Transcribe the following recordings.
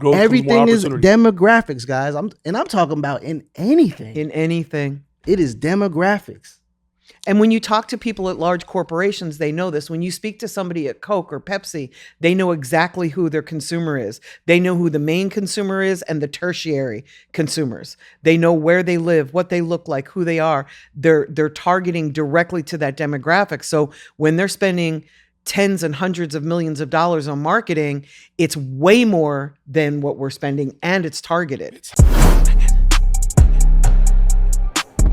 growth, everything is demographics, guys. I'm talking about in anything. In anything. It is demographics. And when you talk to people at large corporations, they know this. When you speak to somebody at Coke or Pepsi, they know exactly who their consumer is. They know who the main consumer is and the tertiary consumers. They know where they live, what they look like, who they are. They're targeting directly to that demographic. So when they're spending tens and hundreds of millions of dollars on marketing, it's way more than what we're spending, and it's targeted.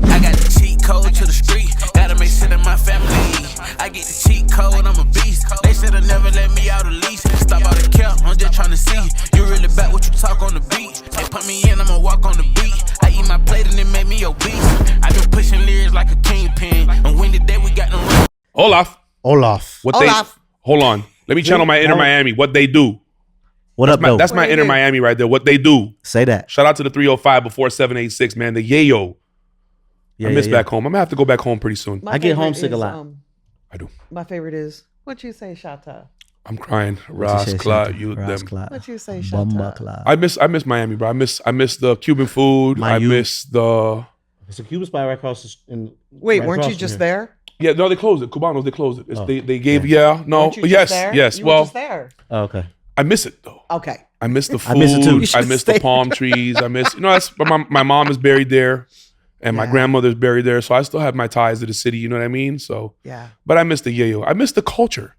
I got the cheat code to the street. Gotta make sure that my family eat. I get the cheat code, I'm a beast. They should've never let me out of lease. Stop all the cap, I'm just trying to see. You really back what you talk on the beat. They put me in, I'ma walk on the beat. I eat my plate and it make me obese. I been pushing lyrics like a kingpin. And when the day we got them. Olaf. Hold on. Let me channel my inner Miami. What they do. That's my inner Miami right there. What they do. Say that. Shout out to the 305 before 786, man. The yayo. I miss back home. I'm gonna have to go back home pretty soon. I get homesick a lot. I do. My favorite is, what you say, Shata? I'm crying. Ras Clot, you them. What you say, Shata? I miss Miami, bro. I miss the Cuban food. Miss the. It's a Cuban spot right across the. Wait, weren't you just there? Yeah, no, they closed it. Cubanos, they closed it. They gave Weren't you just there? yes. You were just there. Oh, okay. I miss it though. Okay. I miss the food. I miss it too. I miss the palm trees. I miss that's my mom is buried there. And my grandmother's buried there, so I still have my ties to the city. You know what I mean? So, but I miss the yayo. I miss the culture,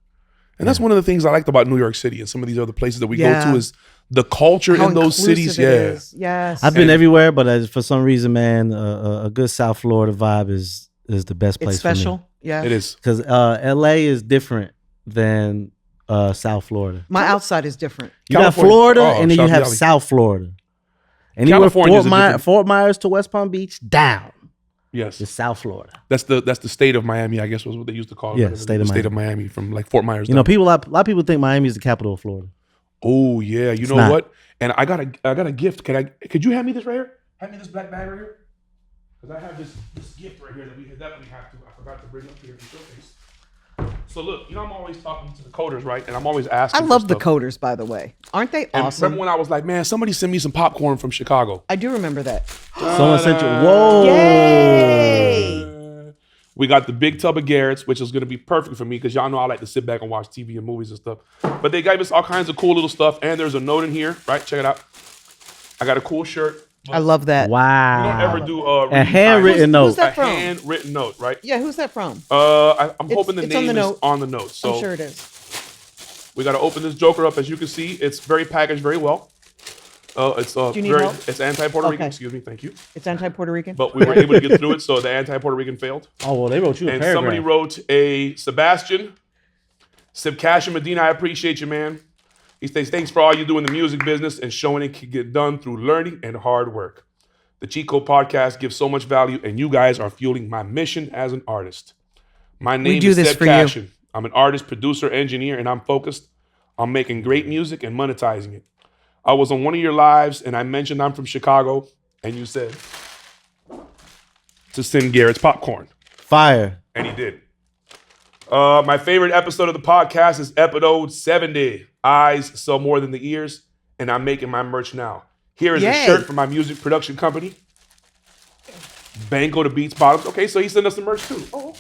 and that's one of the things I liked about New York City and some of these other places that we go to is the culture in those cities. Yes, I've been everywhere, but for some reason, man, a good South Florida vibe is the best place. It's special. For me. Yeah, it is because LA is different than South Florida. My outside is different. You got Florida, and then you have South Florida. Anywhere Fort Myers to West Palm Beach, down. Yes. It's South Florida. That's the state of Miami, I guess was what they used to call it. Yeah, state of Miami from like Fort Myers. You know, a lot of people think Miami is the capital of Florida. Oh yeah, you know what? And I got a gift. Could you hand me this right here? Hand me this black bag right here. Because I have this gift right here that we definitely have to. I forgot to bring up here to showcase. So look, you know I'm always talking to the coders, right? And I'm always asking. I love the coders, by the way. Aren't they awesome? Remember when I was like, man, somebody send me some popcorn from Chicago. I do remember that. Someone sent you. Whoa! Yay! We got the big tub of Garrett's, which is going to be perfect for me because y'all know I like to sit back and watch TV and movies and stuff. But they gave us all kinds of cool little stuff, and there's a note in here, right? Check it out. I got a cool shirt. I love that. Wow. You don't ever do a handwritten note. Who's that from? A handwritten note, right? Yeah, who's that from? I'm hoping the name is on the note. So I'm sure it is. We got to open this joker up. As you can see, it's very packaged very well. It's Do you need help? It's anti-Puerto Rican. Excuse me, thank you. It's anti-Puerto Rican. But we were able to get through it, so the anti-Puerto Rican failed. Oh well, they wrote you a and paragraph. Somebody wrote a SebCashin. SebCashin Medina, I appreciate you, man. He says, thanks for all you do in the music business and showing it can get done through learning and hard work. The Cheat Code Podcast gives so much value, and you guys are fueling my mission as an artist. My name is SebCashin. I'm an artist, producer, engineer, and I'm focused on making great music and monetizing it. I was on one of your lives, and I mentioned I'm from Chicago, and you said to send Garrett's popcorn. Fire. And he did. My favorite episode of the podcast is episode 70. Eyes sell more than the ears, and I'm making my merch now. Here is a shirt from my music production company. Banco the Beats Bottoms. Okay, so he sent us some merch too. Oh,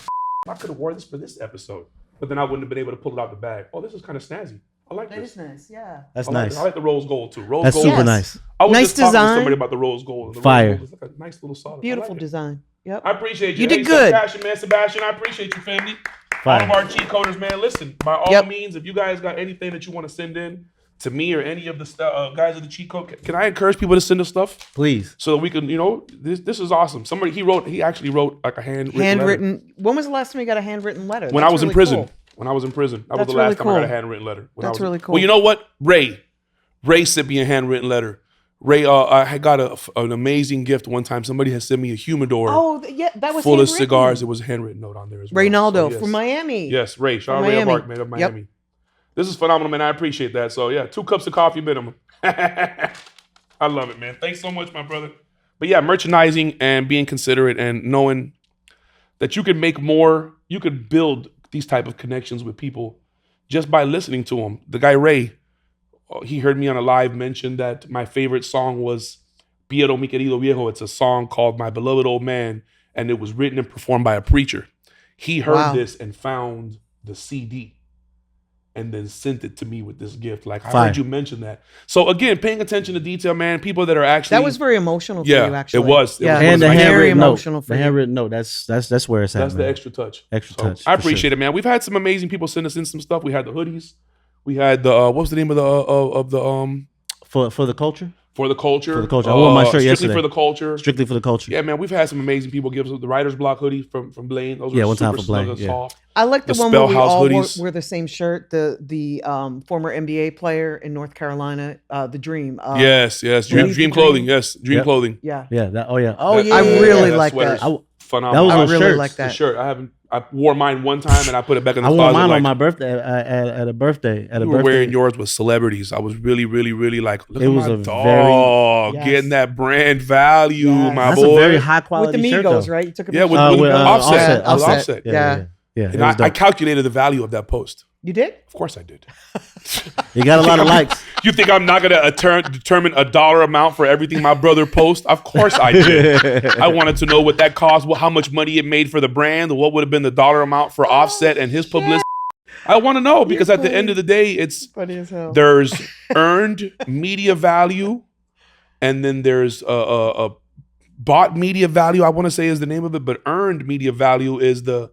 I could have worn this for this episode, but then I wouldn't have been able to pull it out the bag. Oh, this is kind of snazzy. I like this. That is nice, yeah. That's nice. I like the rose gold too. Rose That's gold. super nice. I was nice just talking design. to somebody about the rose gold. The Fire. Rose gold is like a nice little solid. Beautiful design. Yep. I appreciate you. You did good. SebCashin, man. SebCashin, I appreciate you, family. Fire. All of our cheat coders, man. Listen, by all means, if you guys got anything that you want to send in to me or any of the guys of the cheat code, can I encourage people to send us stuff? Please. So that we can, this is awesome. He actually wrote like a handwritten letter. When was the last time you got a handwritten letter? When I was in prison. Cool. When I was in prison. That was the last time I got a handwritten letter. That's really cool. Well, you know what? Ray sent me a handwritten letter. Ray, I had got an amazing gift one time. Somebody had sent me a humidor. Oh, yeah, that was full of cigars. It was a handwritten note on there as well. Reynaldo from Miami. Yes, Ray. Shout out Ray Embark, man, of Miami. Yep. This is phenomenal, man. I appreciate that. So, yeah, 2 cups of coffee minimum. I love it, man. Thanks so much, my brother. But, yeah, merchandising and being considerate and knowing that you can make more, you could build these type of connections with people just by listening to them. The guy, Ray, he heard me on a live mention that my favorite song was Piero Mi Querido Viejo. It's a song called My Beloved Old Man, and it was written and performed by a preacher. He heard this and found the CD and then sent it to me with this gift. Like, I heard you mention that. So again, paying attention to detail, man. People that are actually... That was very emotional for you, actually. It was. And the very handwritten emotional note. for The you. handwritten note. That's where it's at. That's man. the extra touch. Extra So touch. I for appreciate sure. it, man. We've had some amazing people send us in some stuff. We had the hoodies. We had the what was the name of the For the culture? For the culture. For the culture. I wore my shirt Strictly yesterday. for the culture. Strictly for the culture. Yeah, man. We've had some amazing people give us the writer's block hoodie from Blaine. Those were one time super for Blaine, snug and yeah. soft. I like the The one where we Spellhouse all hoodies. wore the same shirt. The former NBA player in North Carolina, the Dream. Yes. Dream clothing. Yes, Dream Yep. clothing. Yeah. Yeah. That- I really like sweater's that. Phenomenal. That was I a really shirt. like The that. shirt. I wore mine one time and I put it back in the I closet. wore mine like, on my birthday at a birthday. you were wearing yours with celebrities. I was really, really, really like, look It at was my a dog Yes. getting that brand value, Yes. my That's boy. a very high With quality the shirt, Migos, though. right? You took a Yeah, picture. with Offset. Offset. Yeah. Yeah. And it was I dope. calculated the value of that post. You did? Of course I did. You got a lot of likes. You think I'm not going to determine a dollar amount for everything my brother posts? Of course I did. I wanted to know what that cost, how much money it made for the brand, what would have been the dollar amount for Offset and his publicity. I want to know because at the end of the day, it's Funny as hell. there's earned media value, and then there's a bought media value. I want to say is the name of it, but earned media value is the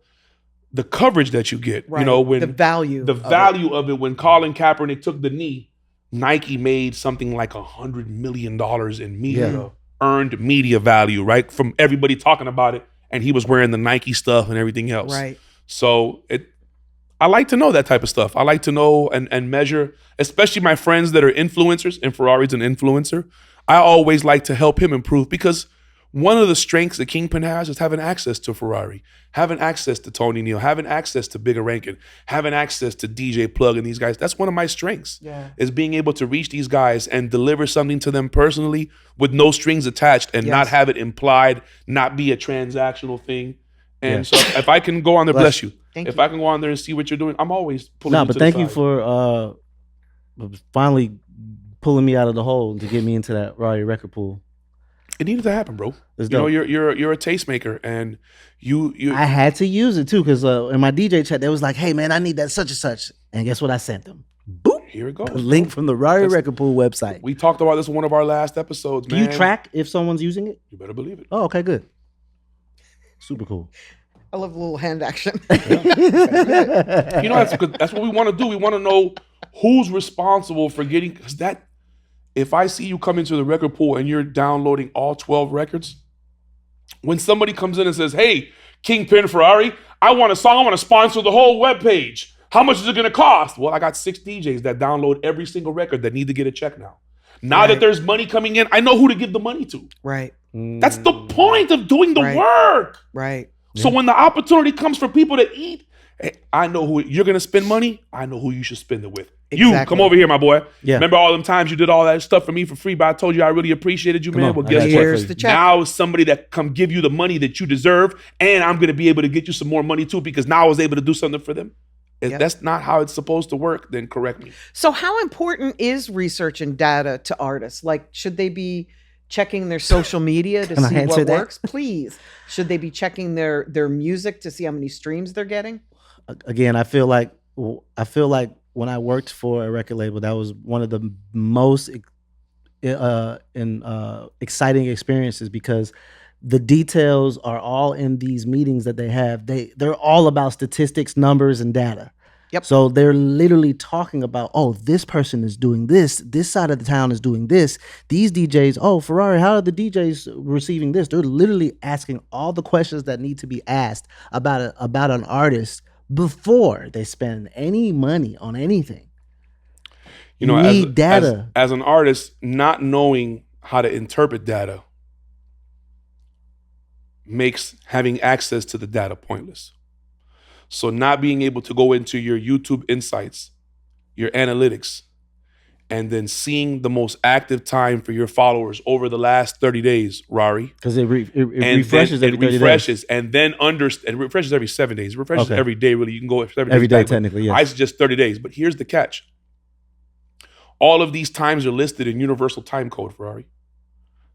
coverage that you get. Right. You know, when the value of it when Colin Kaepernick took the knee, Nike made something like $100 million in media earned media value, right? From everybody talking about it, and he was wearing the Nike stuff and everything else. Right. So I like to know that type of stuff. I like to know and measure, especially my friends that are influencers, and Ferrari's an influencer. I always like to help him improve because one of the strengths that Kingpin has is having access to Ferrari, having access to Tony Neal, having access to Bigger Rankin, having access to DJ Plug and these guys. That's one of my strengths, is being able to reach these guys and deliver something to them personally with no strings attached and not have it implied, not be a transactional thing. And so if I can go on there, bless you. If I can go on there and see what you're doing, I'm always pulling you to the thank you side. for finally pulling me out of the hole to get me into that Rari record pool. It needed to happen, bro. It's You know, dope. you're a tastemaker, and you I had to use it too because in my DJ chat they was like, "Hey man, I need that such and such," and guess what I sent them? Boop. here it goes. A link from the Rari record pool website. We talked about this in one of our last episodes, Do man. you track if someone's using it? You better believe it. Oh, okay, good. Super cool. I love the little hand action. You know, that's what we want to do. We want to know who's responsible for getting, because that, if I see you come into the record pool and you're downloading all 12 records, when somebody comes in and says, "Hey, Kingpin Ferrari, I want a song, I want to sponsor the whole webpage. How much is it going to cost?" Well, I got 6 DJs that download every single record that need to get a check now. Now that there's money coming in, I know who to give the money to. Right. That's the point of doing the work. Right. So when the opportunity comes for people to eat, hey, I know who you're going to spend money. I know who you should spend it with. You, come over here, my boy. Yeah. Remember all them times you did all that stuff for me for free, but I told you I really appreciated you, man. on, Well, I guess got what? you. Here's the check. Now is somebody that come give you the money that you deserve, and I'm going to be able to get you some more money too because now I was able to do something for them. If that's not how it's supposed to work, then correct me. So how important is research and data to artists? Like, should they be checking their social media to Can I see answer what that? works? Please. Should they be checking their music to see how many streams they're getting? Again, I feel like when I worked for a record label, that was one of the most exciting experiences because the details are all in these meetings that they have. They're all about statistics, numbers, and data. Yep. So they're literally talking about, oh, this person is doing this. This side of the town is doing this. These DJs, oh, Ferrari, how are the DJs receiving this? They're literally asking all the questions that need to be asked about an artist before they spend any money on anything. You know, need data. As an artist, not knowing how to interpret data makes having access to the data pointless. So not being able to go into your YouTube insights, your analytics, and then seeing the most active time for your followers over the last 30 days, Rari. Because it And refreshes then every 30 it days. refreshes, and then it refreshes every 7 days. It refreshes Okay. every day, really. You can go every Every day, back, but technically, yes. I suggest 30 days. But here's the catch. All of these times are listed in Universal Time Code, Ferrari.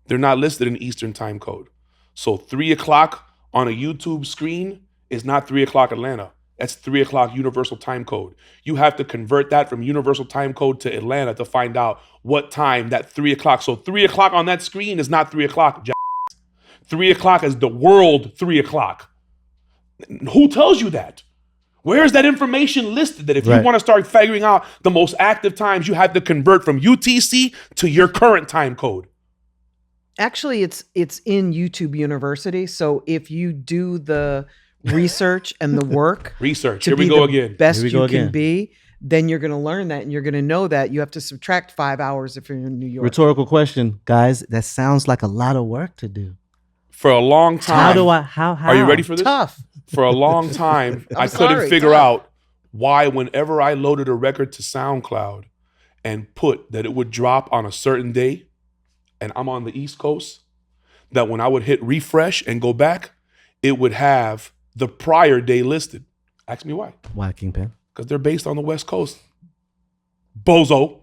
They're not listed in Eastern Time Code. So 3 o'clock on a YouTube screen is not 3 o'clock Atlanta. That's 3 o'clock Universal Time Code. You have to convert that from Universal Time Code to Atlanta to find out what time that 3 o'clock. So 3 o'clock on that screen is not 3 o'clock. 3 o'clock is the world 3 o'clock. Who tells you that? Where is that information listed that if you want to start figuring out the most active times, you have to convert from UTC to your current time code? Actually, it's in YouTube University. So if you do the research and the work, Research. to Here we be go the again. best Here we you go can again. be, then you're going to learn that, and you're going to know that you have to subtract 5 hours if you're in New York. Rhetorical question, guys. That sounds like a lot of work to do. For a long time. How do I? How? Are you ready for this? Tough. For a long time, I couldn't sorry, figure tough. out why whenever I loaded a record to SoundCloud and put that it would drop on a certain day, and I'm on the East Coast, that when I would hit refresh and go back, it would have the prior day listed. Ask me why. Why, Kingpin? Because they're based on the West Coast. Bozo.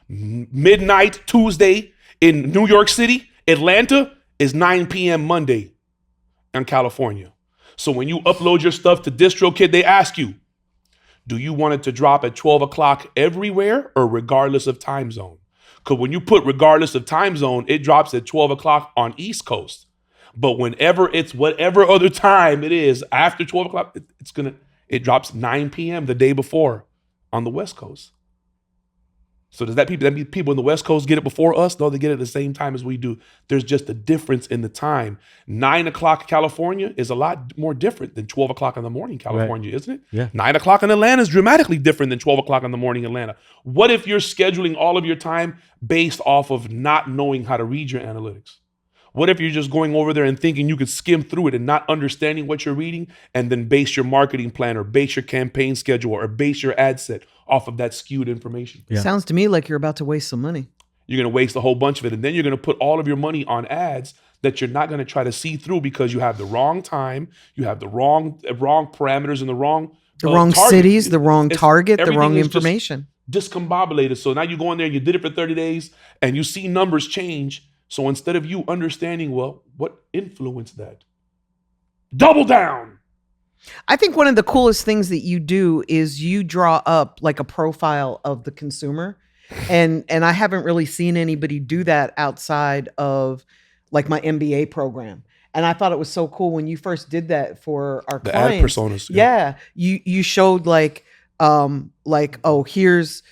Midnight Tuesday in New York City. Atlanta is 9 p.m. Monday in California. So when you upload your stuff to DistroKid, they ask you, do you want it to drop at 12 o'clock everywhere or regardless of time zone? Because when you put regardless of time zone, it drops at 12 o'clock on East Coast. But whenever it's whatever other time it is after 12 o'clock, it drops 9 p.m. the day before on the West Coast. So that mean people in the West Coast get it before us? No, they get it at the same time as we do. There's just a difference in the time. 9 o'clock California is a lot more different than 12 o'clock in the morning California, isn't it? Yeah. 9 o'clock in Atlanta is dramatically different than 12 o'clock in the morning Atlanta. What if you're scheduling all of your time based off of not knowing how to read your analytics? What if you're just going over there and thinking you could skim through it and not understanding what you're reading and then base your marketing plan or base your campaign schedule or base your ad set off of that skewed information? Yeah. Sounds to me like you're about to waste some money. You're going to waste a whole bunch of it. And then you're going to put all of your money on ads that you're not going to try to see through because you have the wrong time, you have the wrong parameters and the wrong wrong target. cities, the wrong It's- target, the everything wrong is just information. discombobulated. So now you go in there and you did it for 30 days and you see numbers change. So instead of you understanding, well, what influenced that? Double down. I think one of the coolest things that you do is you draw up like a profile of the consumer. And I haven't really seen anybody do that outside of like my MBA program. And I thought it was so cool when you first did that for our The ad clients. personas. Yeah. You showed like, oh, here's,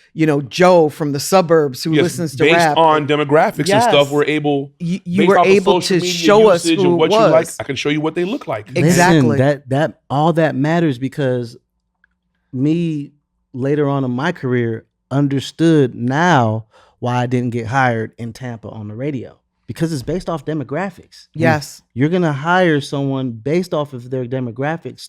Joe from the suburbs who Yes, listens to based rap. on demographics Yes. and stuff, we're able You based were off of able social to media show us usage who and what it you like. was. I can show you what they look like. Exactly. Listen, that all that matters because me later on in my career understood now why I didn't get hired in Tampa on the radio because it's based off demographics. Yes. You're gonna hire someone based off of their demographics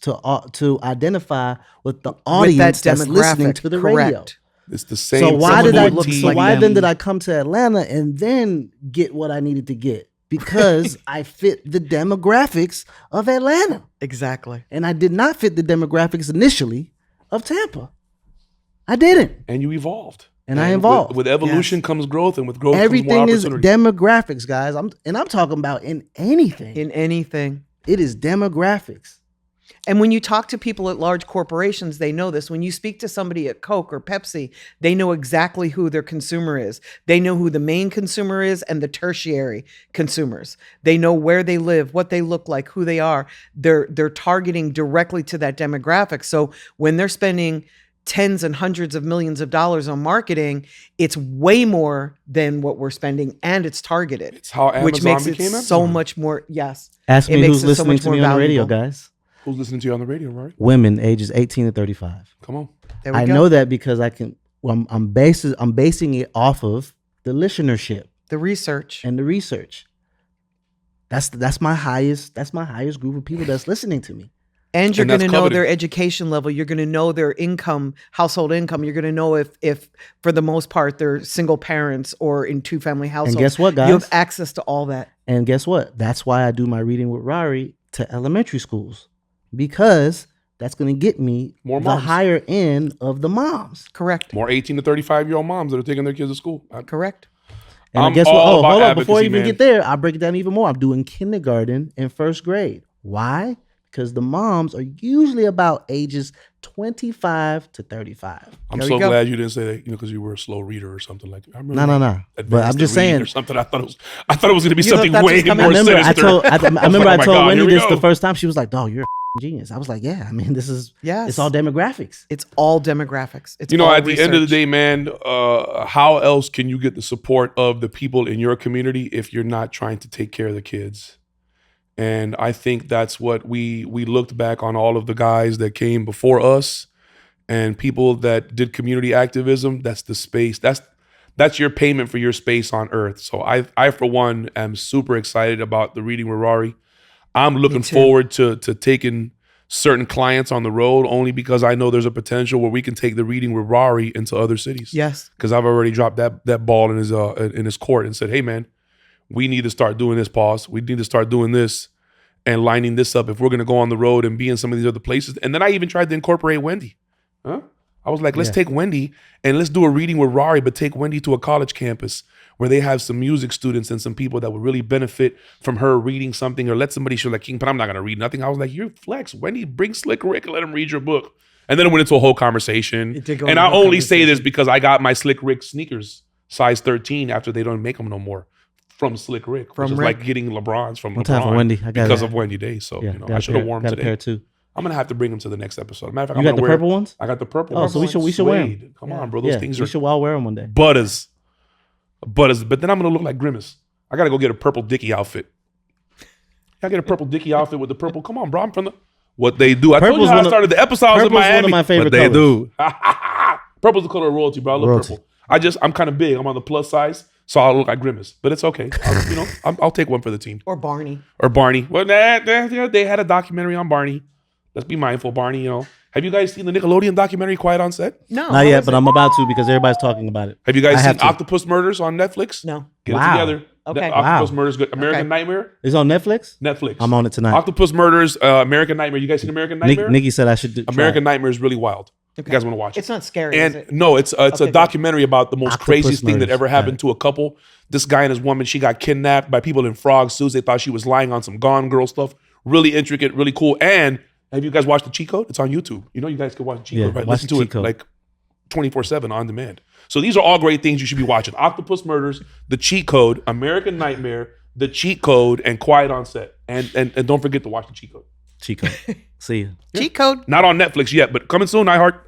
to identify with the audience that's listening to the radio. Correct. It's the same. So why someone did I? who looks tea- So like why them. then did I come to Atlanta and then get what I needed to get? Because I fit the demographics of Atlanta, Exactly. and I did not fit the demographics initially of Tampa. I didn't, and you evolved. and I evolved. With evolution comes growth, and with growth comes more Everything is opportunity. demographics, guys. I'm talking about in anything. In anything. It is demographics. And when you talk to people at large corporations, they know this. When you speak to somebody at Coke or Pepsi, they know exactly who their consumer is. They know who the main consumer is and the tertiary consumers. They know where they live, what they look like, who they are. They're targeting directly to that demographic. So when they're spending tens and hundreds of millions of dollars on marketing, it's way more than what we're spending, and it's targeted. It's how Amazon which makes it became so Amazon. much more. Yes. Ask It me makes who's it so listening much to more me on the radio, valuable. guys. Who's listening to you on the radio, right? Women ages 18 to 35. Come on. There we I go. know that because I can. Well, I'm basing it off of the listenership The research. and the research. That's my highest group of people that's listening to me. And you're And going that's to know coveted. their education level. You're going to know their income, household income. You're going to know if for the most part, they're single parents or in two-family households. guess what, guys? You have access to all that. And guess what? That's why I do my reading with Rari to elementary schools, because that's going to get me More the moms. higher end of the moms. Correct. More 18 to 35-year-old moms that are taking their kids to school. Correct. And I'm guess what? all Oh, about hold on. Before I advocacy, even man. get there, I'll break it down even more. I'm doing kindergarten and first grade. Why? Because the moms are usually about ages 25 to 35. I'm There so we go. glad you didn't say that, because you were a slow reader or something like that. I remember No. But advanced I'm just reading saying. or something. I thought it was going to be You thought something that's way what's coming? more I remember I sinister. told I remember like, I oh my told God, Wendy here we this go. the first time. She was like, "Dog, you're a genius." I was like, "Yeah, I mean, this is Yes. it's all demographics." It's all demographics. It's You know, all at the end of the research. day, man, how else can you get the support of the people in your community if you're not trying to take care of the kids? And I think that's what we looked back on all of the guys that came before us and people that did community activism. That's the space. That's your payment for your space on earth. So I for one am super excited about the Reading with Rari. I'm looking too. forward to taking certain clients on the road, only because I know there's a potential where we can take the Reading with Rari into other cities. Yes. Because I've already dropped that ball in his court and said, hey man, we need to start doing this, pause. We need to start doing this and lining this up if we're gonna go on the road and be in some of these other places. And then I even tried to incorporate Wendy. I was like, let's take Wendy and let's do a Reading with Rari, but take Wendy to a college campus where they have some music students and some people that would really benefit from her reading something, or let somebody show like King, but I'm not gonna read nothing. I was like, you're flex. Wendy, bring Slick Rick and let him read your book. And then it went into a whole conversation. It did go And into a I whole only say this conversation. because I got my Slick Rick sneakers size 13 after they don't make them no more from Slick Rick, From which is Rick. like getting LeBrons from One time for LeBron Wendy. I got because it. of Wendy Day. So Yeah, I should have worn them got a pair today. too. I'm gonna have to bring them to the next episode. Matter of fact, You I'm got gonna the wear purple ones? I got the purple. Oh, so we should wear 'em. Suede. Come on, bro. Those Yeah, things we are should all wear them one day. butters. Butters. But then I'm gonna look like Grimace. I gotta go get a purple Dickie outfit. I get a purple Dickie outfit with the purple. Come on, bro. I'm from the what they do. I told you Purple's how I one of- started the episodes in purple's one of Miami. my favorite what they colors. do. Purple's the color of royalty, bro. I love Royalty. purple. I'm kind of big. I'm on the plus size, so I'll look like Grimace. But it's okay. I'll take one for the team. Or Barney. Or Barney. Well, they had a documentary on Barney. Let's be mindful, Barney. Have you guys seen the Nickelodeon documentary Quiet on Set? No. Not how yet, is but it? I'm about to because everybody's talking about it. Have you guys I seen have to. Octopus Murders on Netflix? No. Get Wow. it together. Okay. Octopus Wow. Murders good. American Okay. Nightmare. It's on Netflix? Netflix. I'm on it tonight. Octopus Murders, American Nightmare. You guys seen American Nightmare? Nikki said I should do American Nightmare is really wild. You guys want to watch it? It's not scary, is And it? no, it's a good. documentary about the most Octopus craziest thing that Murders. ever happened to a couple. This guy and his woman, she got kidnapped by people in frog suits. They thought she was lying on some Gone Girl stuff. Really intricate, really cool. And have you guys watched the cheat code? It's on YouTube. You guys can watch the cheat Yeah, code, right? watch Listen the to cheat it code. like 24/7 on demand. So these are all great things you should be watching. Octopus Murders, The Cheat Code, American Nightmare, The Cheat Code, and Quiet on Set. And don't forget to watch the cheat code. Chico. See you. Cheat code. Not on Netflix yet, but coming soon, iHeart.